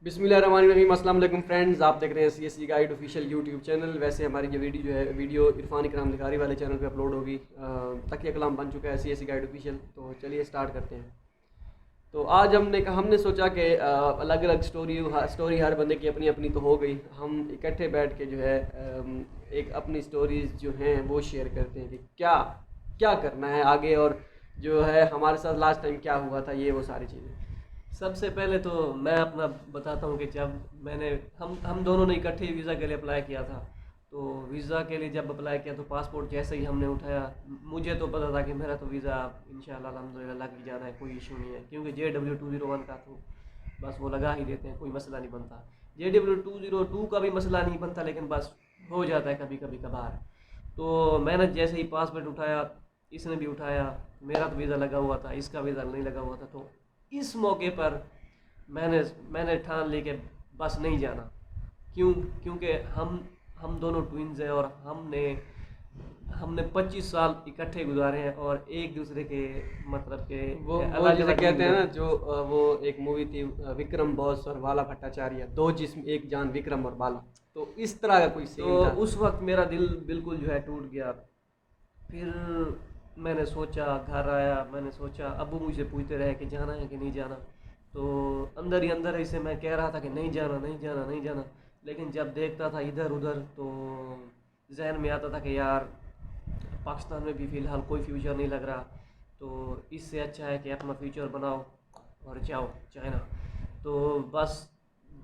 بسم اللہ الرحمن الرحیم۔ السلام علیکم فرینڈز، آپ دیکھ رہے ہیں C S C guide official YouTube channel. ویسے ہماری یہ ویڈیو جو ہے عرفان اکرام لکھاری والے چینل پہ اپلوڈ ہوگی۔ تقیہ کلام بن چکا ہے C S C guide official, تو چلیے اسٹارٹ کرتے ہیں۔ تو آج ہم نے سوچا کہ الگ الگ سٹوری ہر بندے کی اپنی اپنی تو ہو گئی، ہم اکٹھے بیٹھ کے جو ہے ایک اپنی سٹوریز جو ہیں وہ شیئر کرتے ہیں کہ کیا کرنا ہے آگے، اور جو ہے ہمارے ساتھ لاسٹ ٹائم کیا ہوا تھا، یہ وہ ساری چیزیں۔ سب سے پہلے تو میں اپنا بتاتا ہوں کہ جب میں نے ہم دونوں نے اکٹھے ویزا کے لیے اپلائی کیا تھا، تو ویزا کے لیے جب اپلائی کیا تو پاسپورٹ جیسے ہی ہم نے اٹھایا، مجھے تو پتا تھا کہ میرا تو ویزا انشاءاللہ الحمدللہ لگ ہی جانا ہے، کوئی ایشو نہیں ہے، کیونکہ JW201 کا تو بس وہ لگا ہی دیتے ہیں، کوئی مسئلہ نہیں بنتا۔ JW202 کا بھی مسئلہ نہیں بنتا، لیکن بس ہو جاتا ہے کبھی کبھی کبھار۔ تو میں نے جیسے ہی پاسپورٹ اٹھایا، اس نے بھی اٹھایا، میرا تو ویزا لگا ہوا تھا، اس کا ویزا نہیں لگا ہوا تھا، تو اس موقع پر میں نے ٹھان لی کہ بس نہیں جانا۔ کیونکہ ہم دونوں ٹوئنز ہیں، اور ہم نے 25 سال اکٹھے گزارے ہیں، اور ایک دوسرے کے مطلب کہ وہ الگ جیسے الگ کہتے ہیں نا، جو وہ ایک مووی تھی وکرم بوس اور بالا بھٹاچاریہ، دو جسم ایک جان، وکرم اور بالا، تو اس طرح کا کوئی سین تو تھا۔ اس وقت میرا دل بالکل جو ہے ٹوٹ گیا۔ پھر میں نے سوچا، گھر آیا، میں نے سوچا، ابو مجھ سے پوچھتے رہے کہ جانا ہے کہ نہیں جانا، تو اندر ہی اندر اسے میں کہہ رہا تھا کہ نہیں جانا نہیں جانا نہیں جانا، لیکن جب دیکھتا تھا ادھر ادھر تو ذہن میں آتا تھا کہ یار پاکستان میں بھی فی الحال کوئی فیوچر نہیں لگ رہا، تو اس سے اچھا ہے کہ اپنا فیوچر بناؤ اور جاؤ چائنا۔ تو بس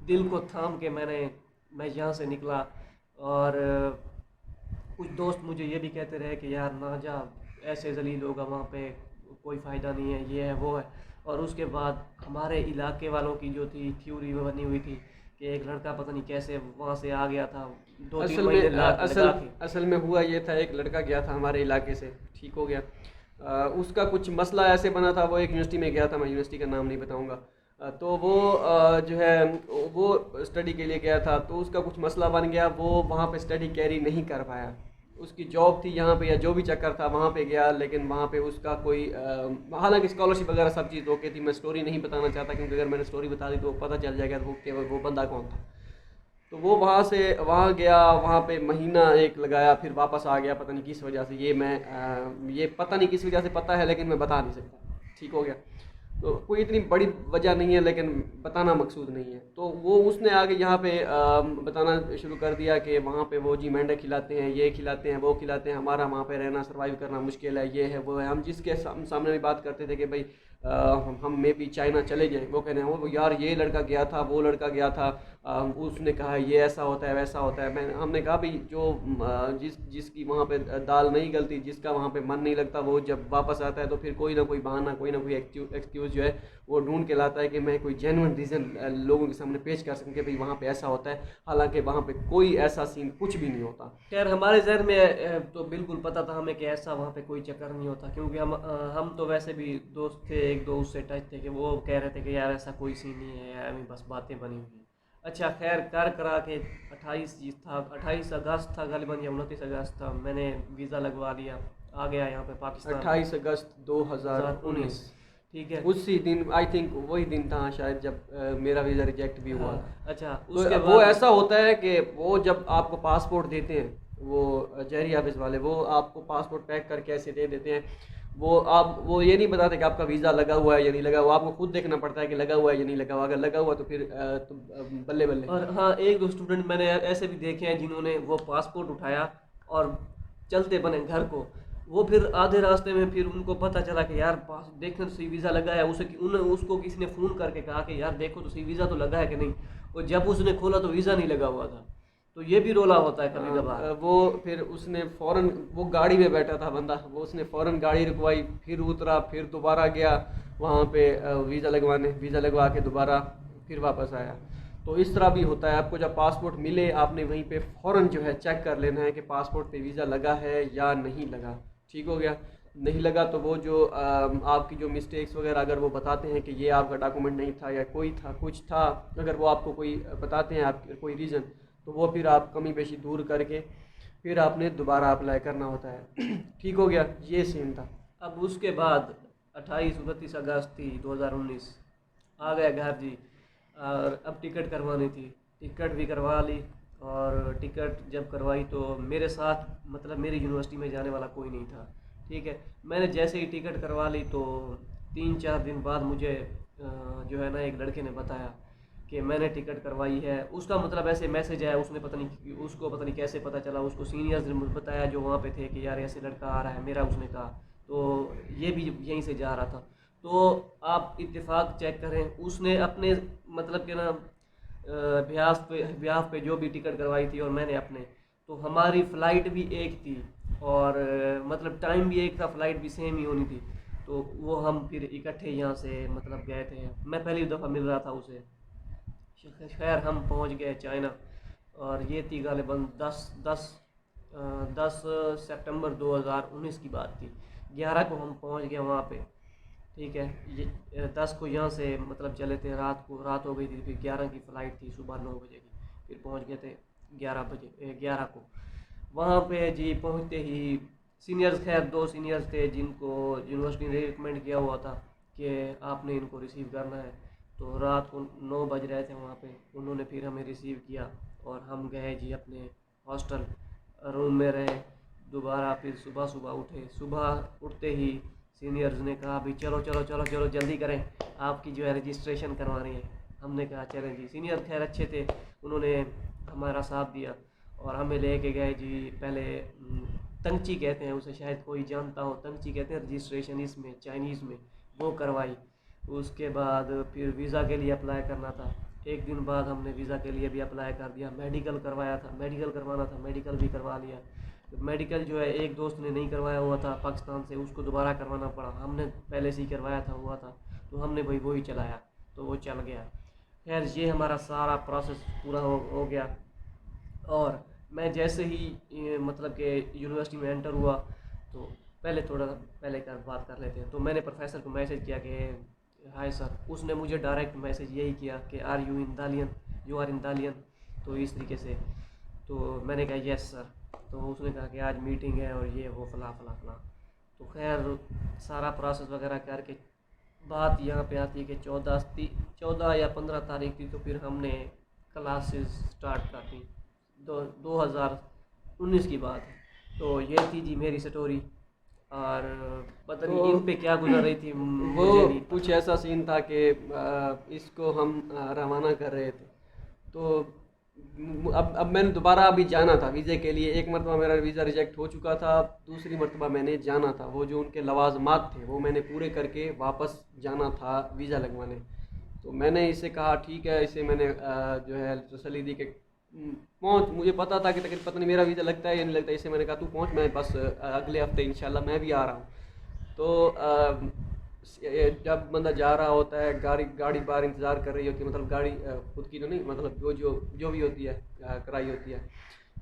دل کو تھام کے میں یہاں سے نکلا، اور کچھ دوست مجھے یہ بھی کہتے رہے کہ یار نہ جا، ایسے ذلیل ہوگا وہاں پہ، کوئی فائدہ نہیں ہے، یہ ہے وہ ہے۔ اور اس کے بعد ہمارے علاقے والوں کی جو تھی تھیوری وہ بنی ہوئی تھی کہ ایک لڑکا پتہ نہیں کیسے وہاں سے آ گیا تھا، 2-3 مہینے لگا کے۔ اصل میں ہوا یہ تھا، ایک لڑکا گیا تھا ہمارے علاقے سے، ٹھیک ہو گیا۔ اس کا کچھ مسئلہ ایسے بنا تھا، وہ ایک یونیورسٹی میں گیا تھا، میں یونیورسٹی کا نام نہیں بتاؤں گا، تو وہ جو ہے وہ اسٹڈی کے لیے گیا تھا، تو اس کا کچھ مسئلہ بن گیا، وہ وہاں پہ اسٹڈی کیری نہیں کر پایا۔ اس کی جاب تھی یہاں پہ یا جو بھی چکر تھا وہاں پہ گیا، لیکن وہاں پہ اس کا کوئی حالانکہ اسکالرشپ وغیرہ سب چیز اوکے تھی، میں اسٹوری نہیں بتانا چاہتا کیونکہ اگر میں نے اسٹوری بتا دی تو پتہ چل جائے گا کہ وہ بندہ کون تھا۔ تو وہ وہاں گیا، وہاں پہ مہینہ ایک لگایا، پھر واپس آ گیا، پتہ نہیں کس وجہ سے، یہ پتہ نہیں کس وجہ سے پتہ ہے لیکن میں بتا نہیں سکتا، ٹھیک ہو گیا۔ تو کوئی اتنی بڑی وجہ نہیں ہے لیکن بتانا مقصود نہیں ہے۔ تو اس نے آگے یہاں پہ بتانا شروع کر دیا کہ وہاں پہ وہ جی مینڈا کھلاتے ہیں، یہ کھلاتے ہیں، وہ کھلاتے ہیں، ہمارا وہاں پہ رہنا سروائیو کرنا مشکل ہے، یہ ہے وہ ہے۔ ہم جس کے سامنے بھی بات کرتے تھے کہ بھائی ہم میں بھی چائنا چلے جائیں، وہ کہنے ہیں وہ یار یہ لڑکا گیا تھا، وہ لڑکا گیا تھا، اس نے کہا یہ ایسا ہوتا ہے ویسا ہوتا ہے۔ ہم نے کہا بھائی جو جس کی وہاں پہ دال نہیں گلتی، جس کا وہاں پہ من نہیں لگتا، وہ جب واپس آتا ہے تو پھر کوئی نہ کوئی بہانہ، کوئی نہ کوئی ایکسکیوز جو ہے وہ ڈھونڈ کے لاتا ہے کہ میں کوئی جینوئن ریزن لوگوں کے سامنے پیش کر سکوں کہ بھائی وہاں پہ ایسا ہوتا ہے، حالانکہ وہاں پہ کوئی ایسا سین کچھ بھی نہیں ہوتا۔ خیر ہمارے ذہن میں تو بالکل پتہ تھا ہمیں کہ ایسا وہاں پہ کوئی چکر نہیں ہوتا، کیونکہ ہم تو ویسے بھی دوست تھے، ایک دو اس سے ٹچ تھے کہ وہ کہہ رہے تھے کہ یار ایسا کوئی سین نہیں ہے، یار بس باتیں بنی ہوئی ہیں۔ اچھا خیر کر کرا کے 28 اگست تھا غالباً یا 29 اگست تھا، میں نے ویزا لگوا لیا، آ گیا یہاں پہ پاکستان۔ 28 اگست 2019، ٹھیک ہے۔ اسی دن آئی تھنک وہی دن تھا شاید جب میرا ویزا ریجیکٹ بھی ہوا تھا۔ اچھا تو اس کے وہ بعد ایسا ہوتا ہے کہ وہ جب آپ کو پاسپورٹ دیتے ہیں، وہ جہری آفس والے، وہ آپ کو پاسپورٹ پیک کر کے ایسے دے دیتے ہیں، وہ یہ نہیں بتاتے کہ آپ کا ویزا لگا ہوا ہے یا نہیں لگا ہوا، آپ کو خود دیکھنا پڑتا ہے کہ لگا ہوا ہے یا نہیں لگا ہوا، اگر لگا ہوا تو پھر بلے بلے۔ اور ہاں ایک دو اسٹوڈنٹ میں نے ایسے بھی دیکھے ہیں جنہوں نے وہ پاسپورٹ اٹھایا اور چلتے بنے گھر کو، وہ پھر آدھے راستے میں پھر ان کو پتہ چلا کہ یار دیکھنے تو صحیح ویزا لگا ہے، اس کو کسی نے فون کر کے کہا کہ یار دیکھو تو صحیح ویزا تو لگا ہے کہ نہیں، اور جب اس نے کھولا تو ویزا نہیں لگا ہوا تھا، تو یہ بھی رولا ہوتا ہے کبھی کبھار۔ وہ پھر اس نے فوراً، وہ گاڑی میں بیٹھا تھا بندہ، وہ اس نے فوراً گاڑی رکوائی، پھر اترا، پھر دوبارہ گیا وہاں پہ ویزا لگوا کے دوبارہ پھر واپس آیا۔ تو اس طرح بھی ہوتا ہے، آپ کو جب پاسپورٹ ملے آپ نے وہیں پہ فوراً جو ہے چیک کر لینا ہے کہ پاسپورٹ پہ ویزا لگا ہے یا نہیں لگا، ٹھیک ہو گیا۔ نہیں لگا تو وہ جو آپ کی جو مسٹیکس وغیرہ اگر وہ بتاتے ہیں کہ یہ آپ کا ڈاکومنٹ نہیں تھا یا کوئی تھا کچھ تھا، اگر وہ آپ کو کوئی بتاتے ہیں آپ کوئی ریزن، تو وہ پھر آپ کمی بیشی دور کر کے پھر آپ نے دوبارہ اپلائی کرنا ہوتا ہے، ٹھیک ہو گیا۔ یہ سین تھا۔ اب اس کے بعد 28 29 اگست تھی 2019، آ گیا گھر جی۔ اور اب ٹکٹ کروانی تھی، ٹکٹ بھی کروا لی، اور ٹکٹ جب کروائی تو میرے ساتھ مطلب میری یونیورسٹی میں جانے والا کوئی نہیں تھا، ٹھیک ہے. میں نے جیسے ہی ٹکٹ کروا لی تو 3-4 دن بعد مجھے جو ہے نا ایک لڑکے نے بتایا کہ میں نے ٹکٹ کروائی ہے. اس کا مطلب ایسے میسج آیا، اس کو پتہ نہیں کیسے پتہ چلا، اس کو سینئرز نے بتایا جو وہاں پہ تھے کہ یار ایسے لڑکا آ رہا ہے میرا. اس نے کہا تو یہ بھی یہیں سے جا رہا تھا. تو آپ اتفاق چیک کریں، اس نے اپنے مطلب کہ نا بیاف پہ جو بھی ٹکٹ کروائی تھی اور میں نے اپنے، تو ہماری فلائٹ بھی ایک تھی اور مطلب ٹائم بھی ایک تھا، فلائٹ بھی سیم ہی ہونی تھی. تو وہ ہم پھر اکٹھے یہاں سے مطلب گئے تھے. میں پہلی دفعہ مل رہا تھا اسے. خیر ہم پہنچ گئے چائنا، اور یہ تھی غالباً 10 سپٹمبر 2019 کی بات تھی. 11 کو ہم پہنچ گئے وہاں پہ، ٹھیک ہے. 10 کو یہاں سے مطلب چلے تھے، رات ہو گئی تھی. پھر 11 کی فلائٹ تھی صبح 9 بجے کی. پھر پہنچ گئے تھے 11 کو وہاں پہ. جی پہنچتے ہی سینئرز، خیر 2 سینئرز تھے جن کو یونیورسٹی نے ریکمینڈ کیا ہوا تھا کہ آپ نے ان کو ریسیو کرنا ہے. تو رات کو 9 بج رہے تھے وہاں پہ. انہوں نے پھر ہمیں ریسیو کیا اور ہم گئے جی اپنے ہاسٹل روم میں رہے. دوبارہ پھر صبح اٹھے. صبح اٹھتے ہی سینئرز نے کہا بھی چلو چلو چلو چلو جلدی کریں، آپ کی جو ہے رجسٹریشن کروانی ہے. ہم نے کہا چلیں جی. سینئر خیر اچھے تھے، انہوں نے ہمارا ساتھ دیا اور ہمیں لے کے گئے جی. پہلے تنگچی کہتے ہیں اسے، شاید کوئی جانتا ہو، تنگچی کہتے ہیں رجسٹریشن اس میں چائنیز میں، وہ کروائی. اس کے بعد پھر ویزا کے لیے اپلائی کرنا تھا. ایک دن بعد ہم نے ویزا کے لیے بھی اپلائی کر دیا. میڈیکل کروانا تھا، میڈیکل بھی کروا لیا. میڈیکل جو ہے ایک دوست نے نہیں کروایا ہوا تھا پاکستان سے، اس کو دوبارہ کروانا پڑا. ہم نے پہلے سے ہی کروایا ہوا تھا تو ہم نے وہی چلایا تو وہ چل گیا. خیر یہ ہمارا سارا پروسیس پورا ہو گیا. اور میں جیسے ہی مطلب کہ یونیورسٹی میں انٹر ہوا تو پہلے بات کر لیتے ہیں. تو میں نے پروفیسر کو میسج کیا کہ ہائے سر. اس نے مجھے ڈائریکٹ میسج یہی کیا کہ آر یو آر ان دالین. تو اس طریقے سے تو میں نے کہا یس سر. تو اس نے کہا کہ آج میٹنگ ہے اور یہ وہ فلاں فلاں فلاں. تو خیر سارا پروسیس وغیرہ کر کے بات یہاں پہ آتی ہے کہ 14 یا 15 تاریخ تھی. تو پھر ہم نے کلاسز سٹارٹ کر دی. 2019 کی بات ہے. تو یہ تھی جی میری سٹوری، اور پتہ نہیں ان پہ کیا گزر رہی تھی. وہ کچھ ایسا سین تھا کہ اس کو ہم روانہ کر رہے تھے. تو اب میں نے دوبارہ ابھی جانا تھا ویزے کے لیے. ایک مرتبہ میرا ویزا ریجیکٹ ہو چکا تھا، دوسری مرتبہ میں نے جانا تھا. وہ جو ان کے لوازمات تھے وہ میں نے پورے کر کے واپس جانا تھا ویزا لگوانے. تو میں نے اسے کہا ٹھیک ہے. اسے میں نے جو ہے تسلی دی کہ پہنچ. مجھے پتا تھا کہ پتہ نہیں میرا ویزا لگتا ہے یا نہیں لگتا. اسے میں نے کہا تو پہنچ، میں بس اگلے ہفتے انشاءاللہ میں بھی آ رہا ہوں. تو جب بندہ جا رہا ہوتا ہے، گاڑی باہر انتظار کر رہی ہوتی ہے، مطلب گاڑی خود کی تو نہیں، مطلب وہ جو بھی ہوتی ہے کرائی ہوتی ہے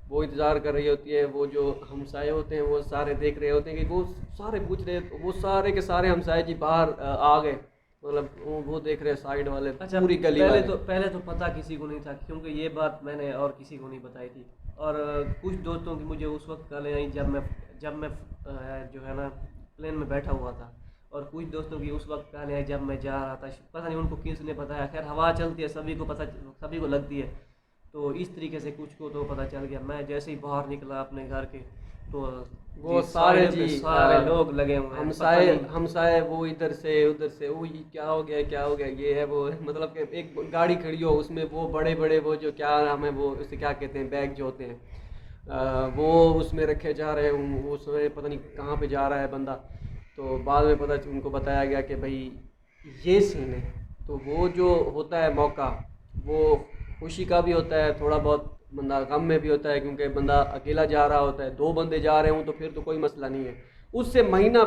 وہ انتظار کر رہی ہوتی ہے. وہ جو ہمسائے ہوتے ہیں وہ سارے دیکھ رہے ہوتے ہیں کہ وہ سارے پوچھ رہے، وہ سارے کے سارے ہمسائے جی باہر آ گئے. مطلب وہ دیکھ رہے سائیڈ والے، پوری گلی والے. پہلے تو پتہ کسی کو نہیں تھا، کیونکہ یہ بات میں نے اور کسی کو نہیں بتائی تھی. اور کچھ دوستوں کی مجھے اس وقت کالیں آئیں جب میں جو ہے نا پلین میں بیٹھا ہوا تھا. اور کچھ دوستوں کی اس وقت کالیں آئیں جب میں جا رہا تھا. پتہ نہیں ان کو کس نے بتایا. خیر ہوا چلتی ہے، سبھی کو لگتی ہے. تو اس طریقے سے کچھ کو تو پتہ چل گیا. میں جیسے ہی باہر نکلا اپنے گھر کے تو وہ سارے لوگ لگے ہوئے ہیں. ہمسائے وہ ادھر سے وہ کیا ہو گیا یہ ہے وہ. مطلب کہ ایک گاڑی کھڑی ہو اس میں وہ بڑے وہ جو کیا نام ہے وہ اسے کیا کہتے ہیں، بیگ جو ہوتے ہیں وہ اس میں رکھے جا رہے ہوں. وہ پتہ نہیں کہاں پہ جا رہا ہے بندہ. تو بعد میں ان کو بتایا گیا کہ بھائی یہ سین ہے. تو وہ جو ہوتا ہے موقع وہ خوشی کا بھی ہوتا ہے، تھوڑا بہت بندہ غم میں بھی ہوتا ہے، کیونکہ بندہ اکیلا جا رہا ہوتا ہے. 2 بندے جا رہے ہوں تو پھر تو کوئی مسئلہ نہیں ہے. اس سے مہینہ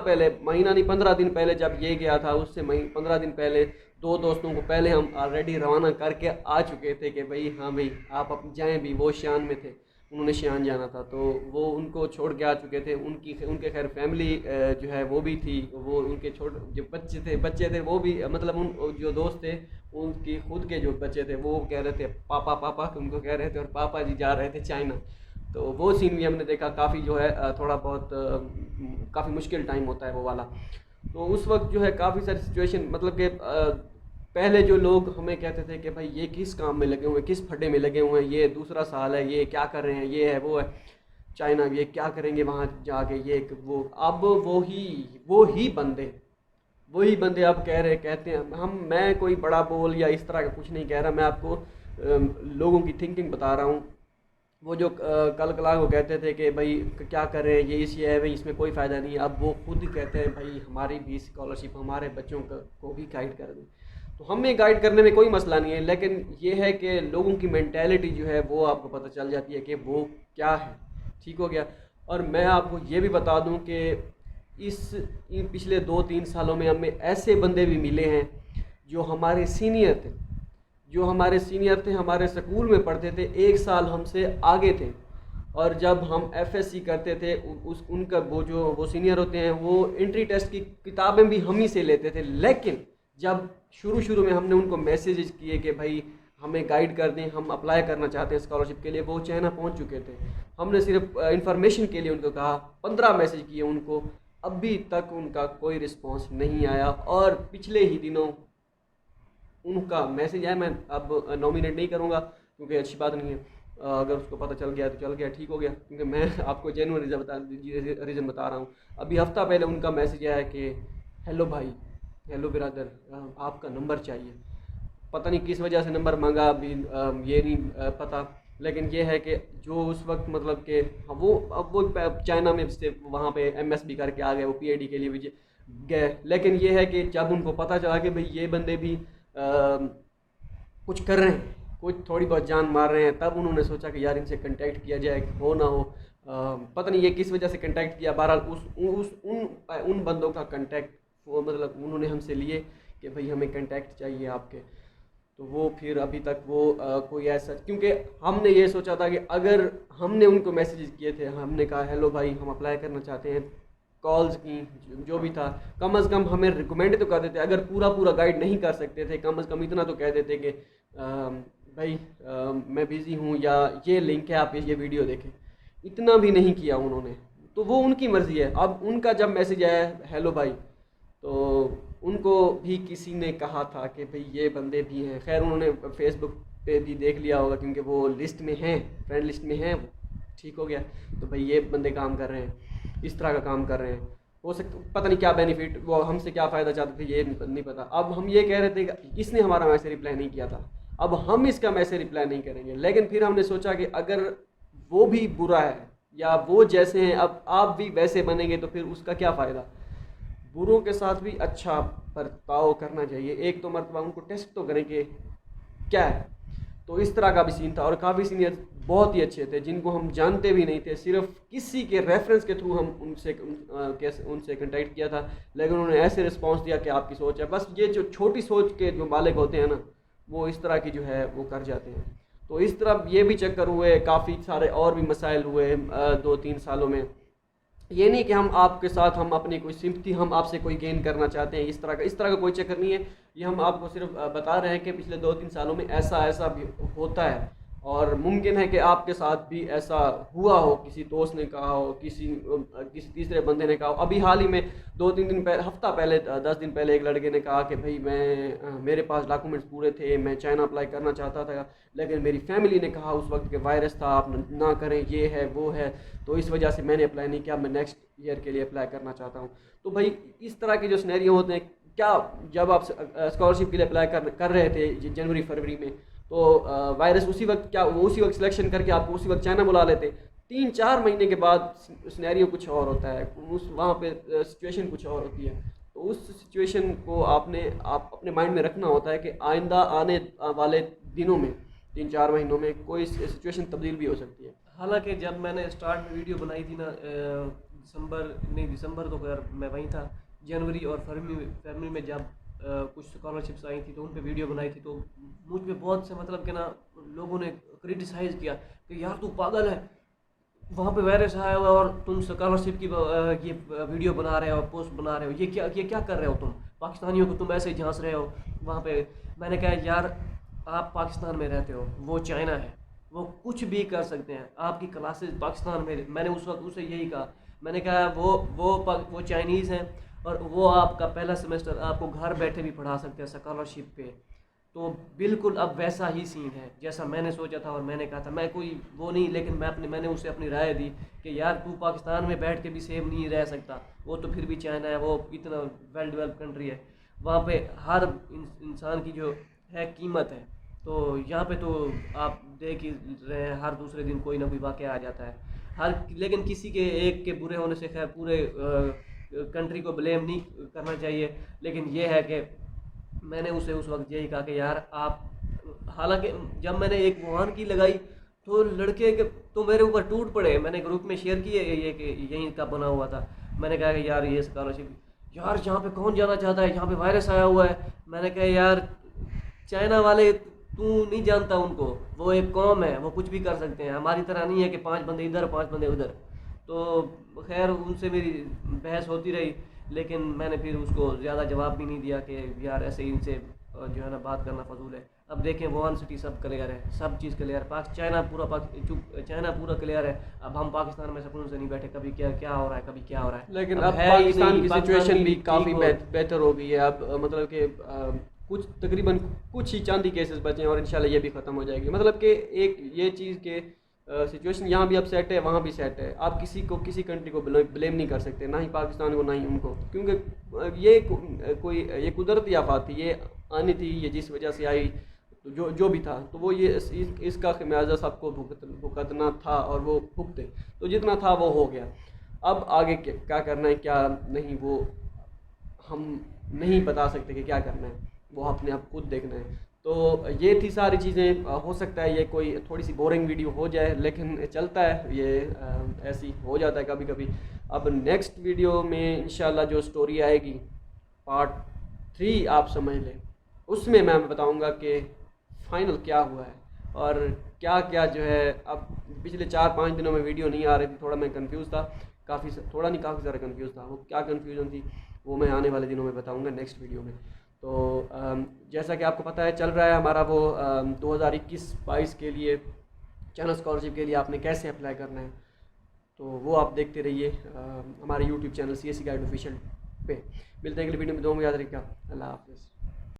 نہیں 15 دن پہلے جب یہ گیا تھا، اس سے 15 دن پہلے 2 دوستوں کو پہلے ہم آلریڈی روانہ کر کے آ چکے تھے کہ بھائی ہاں بھائی آپ جائیں بھی. وہ شیان میں تھے، انہوں نے شیان جانا تھا تو وہ ان کو چھوڑ کے آ چکے تھے. ان کے خیر فیملی جو ہے وہ بھی تھی. وہ ان کے جو بچے تھے وہ بھی، مطلب ان جو دوست تھے ان کی خود کے جو بچے تھے وہ کہہ رہے تھے پاپا ان کو کہہ رہے تھے، اور پاپا جی جا رہے تھے چائنا. تو وہ سین بھی ہم نے دیکھا. کافی جو ہے تھوڑا بہت کافی مشکل ٹائم ہوتا ہے وہ والا. تو اس وقت جو ہے کافی ساری سچویشن، مطلب کہ پہلے جو لوگ ہمیں کہتے تھے کہ بھائی یہ کس کام میں لگے ہوئے ہیں، کس پھڈے میں لگے ہوئے ہیں، یہ دوسرا سال ہے، یہ کیا کر رہے ہیں، یہ ہے وہ ہے چائنا، یہ کیا کریں گے وہاں جا کے، یہ وہ، اب وہی بندے اب کہتے ہیں میں کوئی بڑا بول یا اس طرح کا کچھ نہیں کہہ رہا، میں آپ کو لوگوں کی تھنکنگ بتا رہا ہوں. وہ جو کل کلا کو کہتے تھے کہ بھائی کیا کریں، یہ ہے بھائی، اس میں کوئی فائدہ نہیں ہے، اب وہ خود ہی کہتے ہیں بھائی ہماری بھی اسکالرشپ ہمارے بچوں کو بھی گائیڈ کر دیں. تو ہمیں گائیڈ کرنے میں کوئی مسئلہ نہیں ہے، لیکن یہ ہے کہ لوگوں کی مینٹیلٹی جو ہے وہ آپ کو پتہ چل جاتی ہے کہ وہ کیا ہے. ٹھیک ہو گیا. اور میں آپ کو یہ بھی بتا دوں کہ ان پچھلے 2-3 سالوں میں ہمیں ایسے بندے بھی ملے ہیں جو ہمارے سینئر تھے، ہمارے سکول میں پڑھتے تھے، 1 سال ہم سے آگے تھے، اور جب ہم ایف ایس سی کرتے تھے ان کا وہ سینئر ہوتے ہیں وہ انٹری ٹیسٹ کی کتابیں بھی ہم ہی سے لیتے تھے. لیکن جب شروع میں ہم نے ان کو میسیجز کیے کہ بھائی ہمیں گائیڈ کر دیں، ہم اپلائی کرنا چاہتے ہیں اسکالرشپ کے لیے، وہ چائنا پہنچ چکے تھے. ہم نے صرف انفارمیشن کے لیے ان کو کہا، 15 میسیج کیے ان کو، ابھی تک ان کا کوئی رسپانس نہیں آیا. اور پچھلے ہی دنوں ان کا میسیج آیا، میں اب نومینیٹ نہیں کروں گا کیونکہ اچھی بات نہیں ہے، اگر اس کو پتہ چل گیا تو چل گیا، ٹھیک ہو گیا، کیونکہ میں آپ کو جینوئن ریزن بتا رہا ہوں. ابھی ہفتہ پہلے ان کا میسیج آیا کہ ہیلو بھائی، ہیلو برادر، آپ کا نمبر چاہیے. پتہ نہیں کس وجہ سے نمبر مانگا، ابھی یہ نہیں پتہ، لیکن یہ ہے کہ جو اس وقت مطلب کہ وہ چائنا میں سے وہاں پہ ایم ایس بی کر کے آ گئے، وہ پی ایچ ڈی کے لیے بھی گئے. لیکن یہ ہے کہ جب ان کو پتہ چلا کہ بھئی یہ بندے بھی کچھ کر رہے ہیں، کچھ تھوڑی بہت جان مار رہے ہیں، تب انہوں نے سوچا کہ یار ان سے کنٹیکٹ کیا جائے، ہو نہ ہو. پتہ نہیں یہ کس وجہ سے کنٹیکٹ کیا. بہرحال ان بندوں کا کنٹیکٹ وہ مطلب انہوں نے ہم سے لیے کہ بھئی ہمیں کنٹیکٹ چاہیے آپ کے. تو وہ پھر ابھی تک وہ کوئی ایسا، کیونکہ ہم نے یہ سوچا تھا کہ اگر ہم نے ان کو میسیجز کیے تھے، ہم نے کہا ہیلو بھائی ہم اپلائی کرنا چاہتے ہیں، کالز کی جو بھی تھا، کم از کم ہمیں ریکمینڈ تو کر دیتے. اگر پورا گائیڈ نہیں کر سکتے تھے، کم از کم اتنا تو کہہ دیتے کہ بھائی میں بیزی ہوں، یا یہ لنک ہے آپ یہ ویڈیو دیکھیں. اتنا بھی نہیں کیا انہوں نے. تو وہ ان کی مرضی ہے. اب ان کا جب میسیج آیا ہیلو بھائی، تو ان کو بھی کسی نے کہا تھا کہ بھئی یہ بندے بھی ہیں. خیر انہوں نے فیس بک پہ بھی دیکھ لیا ہوگا کیونکہ وہ لسٹ میں ہیں، فرینڈ لسٹ میں ہیں. ٹھیک ہو گیا. تو بھئی یہ بندے کام کر رہے ہیں، اس طرح کا کام کر رہے ہیں. ہو سکتا پتہ نہیں کیا بینیفٹ، وہ ہم سے کیا فائدہ چاہتے تھے یہ نہیں پتہ. اب ہم یہ کہہ رہے تھے کہ اس نے ہمارا میسیج رپلائی نہیں کیا تھا، اب ہم اس کا میسیج رپلائی نہیں کریں گے. لیکن پھر ہم نے سوچا کہ اگر وہ بھی برا ہے یا وہ جیسے ہیں اب آپ بھی ویسے بنیں گے تو پھر اس کا کیا فائدہ. بروں کے ساتھ بھی اچھا برتاؤ کرنا چاہیے. ایک تو مرتبہ ان کو ٹیسٹ تو کریں کہ کیا ہے. تو اس طرح کا بھی سین تھا. اور کافی سینئر بہت ہی اچھے تھے جن کو ہم جانتے بھی نہیں تھے، صرف کسی کے ریفرنس کے تھرو ہم ان سے کنٹیکٹ کیا تھا. لیکن انہوں نے ایسے رسپانس دیا کہ آپ کی سوچ ہے. بس یہ جو چھوٹی سوچ کے جو مالک ہوتے ہیں نا، وہ اس طرح کی جو ہے وہ کر جاتے ہیں. تو اس طرح یہ بھی چکر ہوئے، کافی سارے اور بھی مسائل ہوئے 2-3 سالوں میں. یہ نہیں کہ ہم آپ کے ساتھ ہم اپنی کوئی سمپتی ہم آپ سے کوئی گین کرنا چاہتے ہیں، اس طرح کا کوئی چکر نہیں ہے. یہ ہم آپ کو صرف بتا رہے ہیں کہ پچھلے 2-3 سالوں میں ایسا بھی ہوتا ہے. اور ممکن ہے کہ آپ کے ساتھ بھی ایسا ہوا ہو، کسی دوست نے کہا ہو، کسی تیسرے بندے نے کہا ہو. ابھی حال ہی میں 2-3 دن پہلے، ہفتہ پہلے، 10 دن پہلے ایک لڑکے نے کہا کہ بھائی میرے پاس ڈاکومنٹس پورے تھے، میں چائنا اپلائی کرنا چاہتا تھا، لیکن میری فیملی نے کہا اس وقت کہ وائرس تھا، آپ نہ کریں، یہ ہے وہ ہے، تو اس وجہ سے میں نے اپلائی نہیں کیا. میں نیکسٹ ایئر کے لیے اپلائی کرنا چاہتا ہوں. تو بھائی اس طرح کے جو سینیریو ہوتے ہیں، کیا جب آپ اسکالرشپ کے لیے اپلائی کر رہے تھے جنوری فروری میں، تو وائرس اسی وقت سلیکشن کر کے آپ کو اسی وقت چائنا بلا لیتے. 3-4 مہینے کے بعد سینیریو کچھ اور ہوتا ہے، وہاں پہ سچویشن کچھ اور ہوتی ہے. تو اس سچویشن کو آپ اپنے مائنڈ میں رکھنا ہوتا ہے کہ آئندہ آنے والے دنوں میں 3-4 مہینوں میں کوئی سچویشن تبدیل بھی ہو سکتی ہے. حالانکہ جب میں نے اسٹارٹ میں ویڈیو بنائی تھی نا، دسمبر تو خیر میں وہیں تھا. جنوری اور فروری میں جب کچھ اسکالرشپس آئی تھی تو ان پہ ویڈیو بنائی تھی، تو مجھ پہ بہت سے مطلب کہ نا لوگوں نے کرٹیسائز کیا کہ یار تو پاگل ہے، وہاں پہ وائرس آیا ہوا اور تم اسکالرشپ کی یہ ویڈیو بنا رہے ہو، پوسٹ بنا رہے ہو، یہ کیا کر رہے ہو تم پاکستانیوں کو، تم ایسے ہی جھانس رہے ہو وہاں پہ. میں نے کہا یار آپ پاکستان میں رہتے ہو، وہ چائنا ہے، وہ کچھ بھی کر سکتے ہیں. آپ کی کلاسز پاکستان میں نے اس وقت اسے یہی کہا، میں نے کہا وہ چائنیز ہیں، اور وہ آپ کا پہلا سیمسٹر آپ کو گھر بیٹھے بھی پڑھا سکتے ہیں اسکالرشپ پہ. تو بالکل اب ویسا ہی سین ہے جیسا میں نے سوچا تھا اور میں نے کہا تھا. میں کوئی وہ نہیں، لیکن میں نے اسے اپنی رائے دی کہ یار تو پاکستان میں بیٹھ کے بھی سیف نہیں رہ سکتا. وہ تو پھر بھی چائنا ہے، وہ اتنا ویل ڈیولپ کنٹری ہے، وہاں پہ ہر انسان کی جو ہے قیمت ہے. تو یہاں پہ تو آپ دیکھ ہی رہے ہیں ہر دوسرے دن کوئی نہ کوئی واقعہ آ جاتا ہے. لیکن کسی کے ایک کے برے ہونے سے خیر پورے کنٹری کو بلیم نہیں کرنا چاہیے. لیکن یہ ہے کہ میں نے اسے اس وقت یہی کہا کہ یار آپ، حالانکہ جب میں نے ایک ووہان کی لگائی تو لڑکے کے تو میرے اوپر ٹوٹ پڑے. میں نے گروپ میں شیئر کیے یہ کہ یہیں کا بنا ہوا تھا. میں نے کہا کہ یار یہ اسکالرشپ، یار یہاں پہ کون جانا چاہتا ہے، یہاں پہ وائرس آیا ہوا ہے. میں نے کہا یار چائنا والے تو نہیں جانتا ان کو، وہ ایک قوم ہے، وہ کچھ بھی کر سکتے ہیں. ہماری طرح نہیں ہے کہ 5 بندے ادھر 5 بندے ادھر. تو خیر ان سے میری بحث ہوتی رہی، لیکن میں نے پھر اس کو زیادہ جواب بھی نہیں دیا کہ یار ایسے ہی ان سے جو ہے نا بات کرنا فضول ہے. اب دیکھیں ووہان سٹی سب کلیئر ہے، سب چیز کلیئر. چائنا پورا کلیئر ہے. اب ہم پاکستان میں سکون سے نہیں بیٹھے، کبھی کیا ہو رہا ہے، کبھی کیا ہو رہا ہے. لیکن اب ہے ہی پاکستان نہیں، کی پاکستان سچویشن بھی کافی ٹھیک ہو. بہتر ہو گئی ہے اب. مطلب کہ کچھ تقریباً کچھ ہی چاندی کیسز بچے ہیں اور انشاءاللہ یہ بھی ختم ہو جائے گی. مطلب کہ ایک یہ چیز کہ سچویشن یہاں بھی اب سیٹ ہے، وہاں بھی سیٹ ہے. آپ کسی کنٹری کو بلیم نہیں کر سکتے، نہ ہی پاکستان کو نہ ہی ان کو، کیونکہ یہ قدرتی آفات تھی، یہ آنی تھی، یہ جس وجہ سے آئی جو بھی تھا تو وہ یہ اس کا خمیازہ سب کو بھگتنا تھا اور وہ بھگتے. تو جتنا تھا وہ ہو گیا. اب آگے کیا کرنا ہے کیا نہیں وہ ہم نہیں بتا سکتے کہ کیا کرنا ہے، وہ اپنے آپ خود دیکھنا ہے. تو یہ تھی ساری چیزیں. ہو سکتا ہے یہ کوئی تھوڑی سی بورنگ ویڈیو ہو جائے، لیکن چلتا ہے، یہ ایسی ہو جاتا ہے کبھی کبھی. اب نیکسٹ ویڈیو میں انشاءاللہ جو سٹوری آئے گی پارٹ 3 آپ سمجھ لیں، اس میں بتاؤں گا کہ فائنل کیا ہوا ہے اور کیا جو ہے. اب پچھلے 4-5 دنوں میں ویڈیو نہیں آ رہی تھی، تھوڑا میں کنفیوز تھا، کافی زیادہ کنفیوز تھا. وہ کیا کنفیوژن تھی وہ میں آنے والے دنوں میں بتاؤں گا نیکسٹ ویڈیو میں. تو جیسا کہ آپ کو پتہ ہے چل رہا ہے ہمارا وہ 2021-22 کے لیے چینل اسکالرشپ کے لیے آپ نے کیسے اپلائی کرنا ہے. تو وہ آپ دیکھتے رہیے ہمارے YouTube channel CSE guide official پہ. ملتے ہیں اگلی ویڈیو میں. دو یاد رکھیے. اللہ حافظ.